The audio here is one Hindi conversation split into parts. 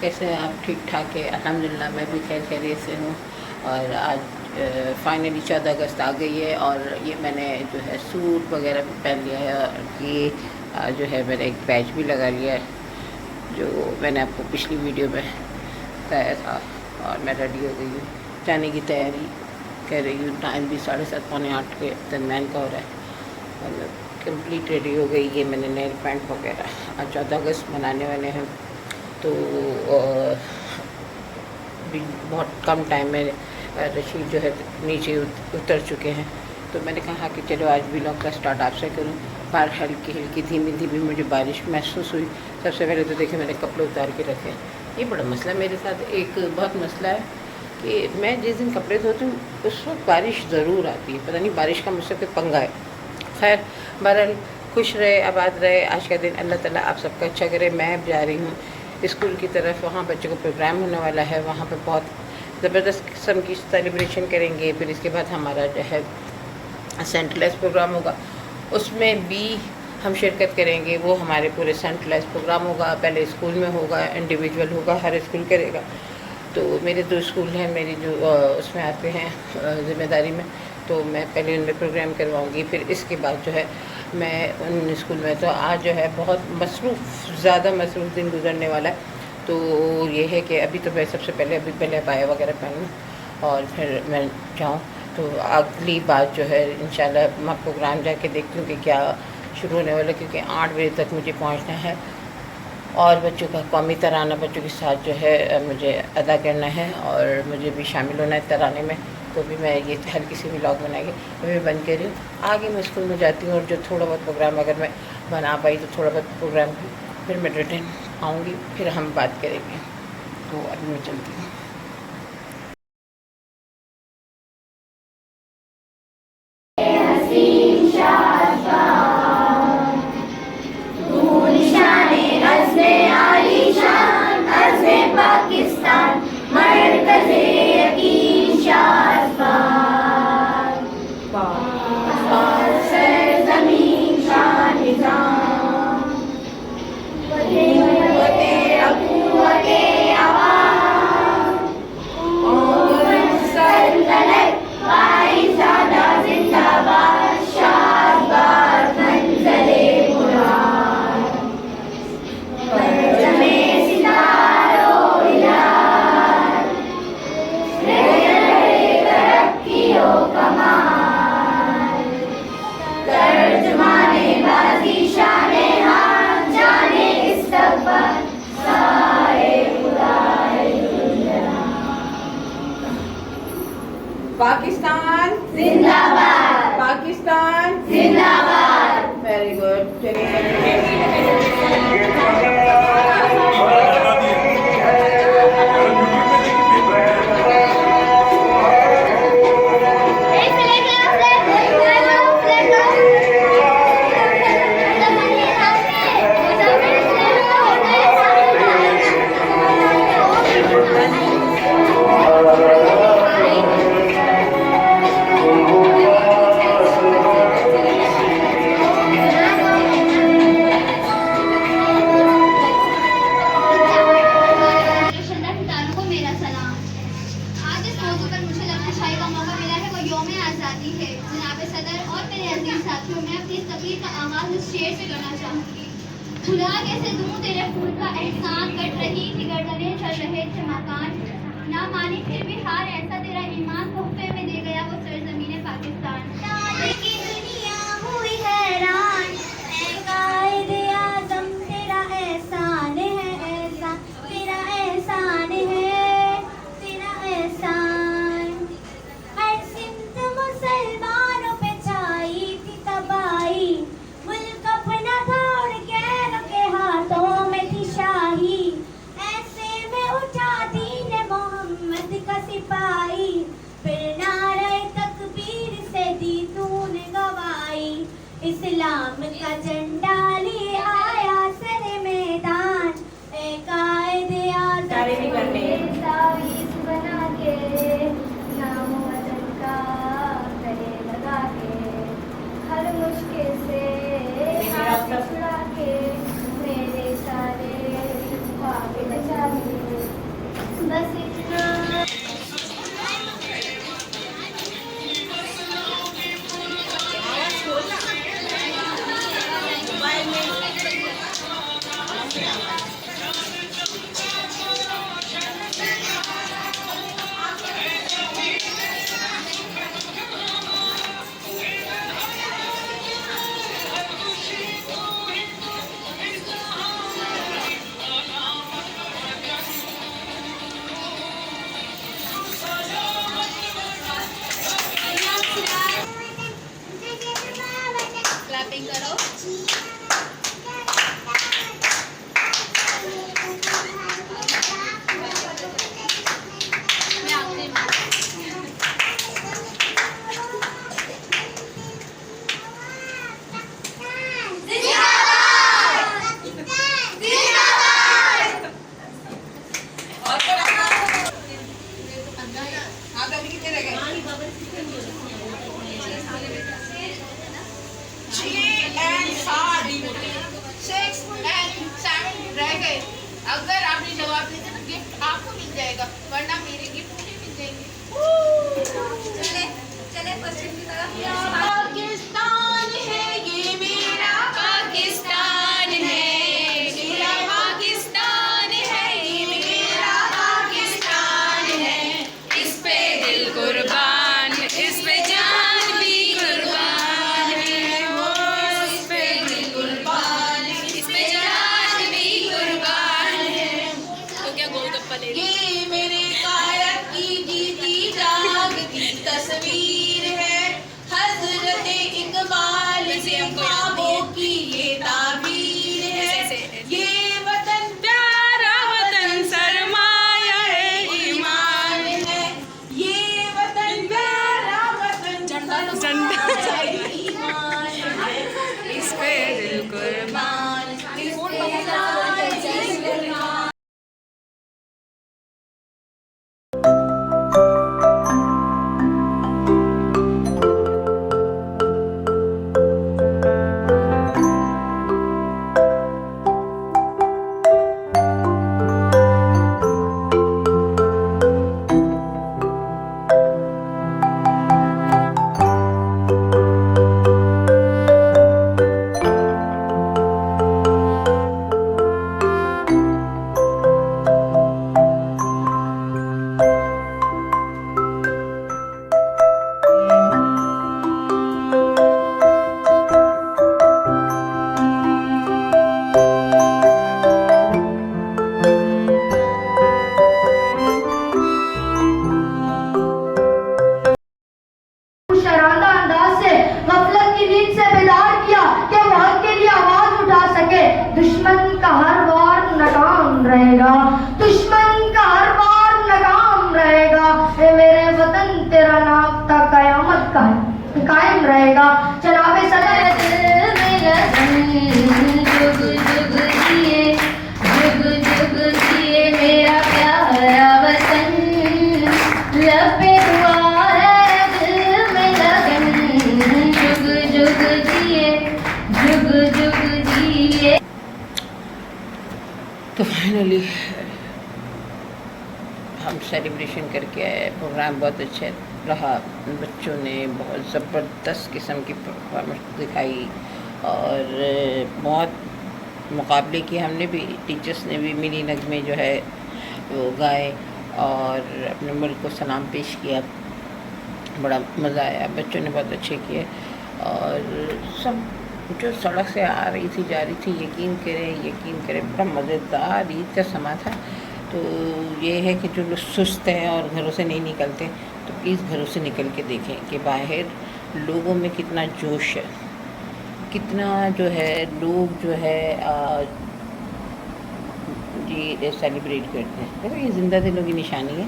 कैसे हैं आप? ठीक ठाक है अल्हम्दुलिल्लाह, मैं भी खैर खैरियत से हूँ। और आज फाइनली 14 अगस्त आ गई है और ये मैंने जो है सूट वगैरह भी पहन लिया है और ये जो है मैंने एक बैच भी लगा लिया है जो मैंने आपको पिछली वीडियो में बताया था। और मैं रेडी हो गई हूँ, जाने की तैयारी कर रही हूँ। टाइम भी 7:30 पौने 8 के दरमियान का हो रहा है और मैं कंप्लीट रेडी हो गई। ये मैंने नेल पेंट वगैरह आज 14 अगस्त मनाने वाले हैं तो भी बहुत कम टाइम में रशीद जो है नीचे उतर चुके हैं। तो मैंने कहा कि चलो आज व्लॉग का स्टार्ट आपसे करूं। बाहर हल्की हल्की धीमी धीमी मुझे बारिश महसूस हुई। सबसे पहले तो देखे मैंने कपड़े उतार के रखे। ये बड़ा मसला मेरे साथ, एक बहुत मसला है कि मैं जिस दिन कपड़े धोती हूँ उस वक्त बारिश ज़रूर आती है। पता नहीं बारिश का मुझसे कोई पंगा है। खैर बहरहाल खुश रहे, आबाद रहे। आज का दिन अल्लाह ताला आप सबका अच्छा करे। मैं अब जा रही हूँ स्कूल की तरफ। वहाँ बच्चों को प्रोग्राम होने वाला है, वहाँ पर बहुत ज़बरदस्त किस्म की सेलिब्रेशन करेंगे। फिर इसके बाद हमारा जो है सेंट्रलाइज प्रोग्राम होगा, उसमें भी हम शिरकत करेंगे। वो हमारे पूरे सेंट्रलाइज प्रोग्राम होगा, पहले स्कूल में होगा, इंडिविजुअल होगा, हर स्कूल करेगा। तो मेरे 2 स्कूल हैं मेरी जो उसमें आते हैं ज़िम्मेदारी में, तो मैं पहले उनमें प्रोग्राम करवाऊँगी। फिर इसके बाद जो है मैं उन स्कूल में, तो आज जो है बहुत ज़्यादा मसरूफ़ दिन गुजरने वाला है। तो ये है कि अभी तो मैं सबसे पहले अबाया वगैरह पहनूँ और फिर मैं जाऊँ। तो अगली बात जो है इंशाल्लाह मैं प्रोग्राम जाके देखती हूँ कि क्या शुरू होने वाला, क्योंकि 8 बजे तक मुझे पहुँचना है और बच्चों का कौमी तराना बच्चों के साथ जो है मुझे अदा करना है और मुझे भी शामिल होना है तराने में। तो भी मैं ये हल्की सी व्लॉग बनाएंगे, अभी मैं बंद कर रही हूँ। आगे मैं स्कूल में जाती हूँ और जो थोड़ा बहुत प्रोग्राम अगर मैं बना पाई तो थोड़ा बहुत प्रोग्राम फिर मैं रिटर्न आऊँगी, फिर हम बात करेंगे। तो अभी मैं चलती हूँ। पाकिस्तान जिंदाबाद, पाकिस्तान जिंदाबाद। Very good. खुदा कैसे दूं तेरे फूल का एहसान, कट रही थी गर्दनें, चल रहे थे मकान। ना मानी फिर भी हार, ऐसा तेरा ईमान तोहफे में दे गया वो सरजमीन पाकिस्तान। की दुनिया हुई हैरान, ऐ कायदे आज़म तेरा एहसान है, ऐसा तेरा एहसान है, तेरा एहसान। हर सिमत मुसलमानों पे छाई थी तबाही, मुल्क अपना छोड़ गैरों के हाथों में थी शाही। ऐसे में उठा दीन मोहम्मद का सिपाही, फिर नारे तकबीर से दी तूने गवाही। इस्लाम का झंडा लिए आया सरे मैदान, ए कायदे आज़म तावीज़ बना के, नाम वतन का गले लगा के, हर मुश्किल से हाथ छुड़ा के, मेरे सारे ख्वाब बचा लिए। क्लैपिंग करो। मैं आखिरी में अगर आपने जवाब दिया ना गिफ्ट आपको मिल जाएगा, वरना मेरे गिफ्ट मुझे मिल जाएंगे। चले चले पश्चिम की तरफ। पाकिस्तान है ये मेरा पाकिस्तान है, मेरा पाकिस्तान है ये मेरा पाकिस्तान है, इस पे दिल कुर्बान, इस पे जान भी कुर्बान है, वो इस पे दिल कुर्बान, इस पे जान भी कुर्बान है। तो क्या गोलगप्पा ले ये मेरे कायद की जीती जागती तस्वीर है, हजरत इकबाल के ख्वाबों की ये ताबीर है, ये वतन प्यारा वतन सरमाया है ईमान है, ये वतन प्यारा वतन सरमाया है ईमान है, इस पे दिल कुर्बान, इस पे दिल कुर्बान। शरारता अंदाज से गफलत की नींद से बेदार किया कि वो हक के लिए आवाज उठा सके। दुश्मन का हर वार नाकाम रहेगा, दुश्मन का हर वार नाकाम रहेगा। ए मेरे वतन तेरा नाम तक कयामत का कायम रहेगा। जनाबे सदर दिल में लगन जुग जुग जिए, जुग जुग जिए मेरा प्यारा वतन, लब पे दुआ है दिल में लगन, जुग जुग जिए, जुग जुग जिए। तो फाइनली हम सेलिब्रेशन करके आए। प्रोग्राम बहुत अच्छा रहा, बच्चों ने बहुत ज़बरदस्त किस्म की परफॉर्मेंस दिखाई और बहुत मुकाबले किए। हमने भी, टीचर्स ने भी मिनी नगमे जो है वो गाए और अपने मुल्क को सलाम पेश किया। बड़ा मज़ा आया, बच्चों ने बहुत अच्छे किए और सब जो सड़क से आ रही थी जा रही थी, यकीन करें बड़ा मज़ेदार ईद का समा था। तो ये है कि जो लोग सुस्त हैं और घरों से नहीं निकलते तो प्लीज़ घरों से निकल के देखें कि बाहर लोगों में कितना जोश है, कितना जो है लोग जो है ये सेलिब्रेट करते हैं। देखो ये ज़िंदा दिलों की निशानी है,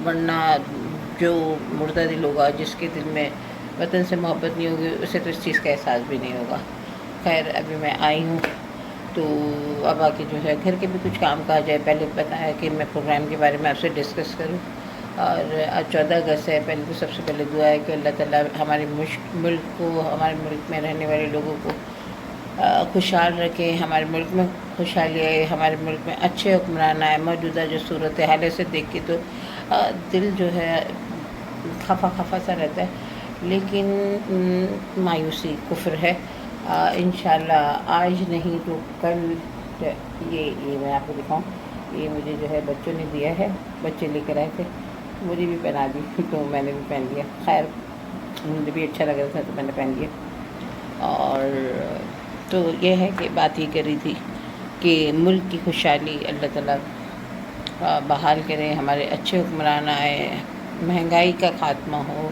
वरना जो मुर्दा दिल होगा, जिसके दिल में वतन से मोहब्बत नहीं होगी, उसे तो इस चीज़ का एहसास भी नहीं होगा। खैर अभी मैं आई हूँ तो अब आके जो है घर के भी कुछ काम कहा जाए। पहले बताया कि मैं प्रोग्राम के बारे में आपसे डिस्कस करूँ और आज 14 अगस्त है। पहले तो सबसे पहले दुआ है कि अल्लाह ताला हमारे मुल्क को, हमारे मुल्क में रहने वाले लोगों को खुशहाल रखे, हमारे मुल्क में खुशहाली आए, हमारे मुल्क में अच्छे हुक्मरान आए। मौजूदा जो सूरत हाल से देख के तो दिल जो है खफा सा रहता है, लेकिन मायूसी कुफ्र है। इंशाल्लाह आज नहीं तो कल ये मैं आपको दिखाऊं, ये मुझे जो है बच्चों ने दिया है, बच्चे लेकर आए थे, मुझे भी पहना दी तो मैंने भी पहन लिया। खैर मुझे भी अच्छा लग रहा था तो मैंने पहन लिया। और तो ये है कि बात ये कर रही थी कि मुल्क की खुशहाली अल्लाह ताला बहाल करे, हमारे अच्छे हुक्मरान आए, महंगाई का ख़ात्मा हो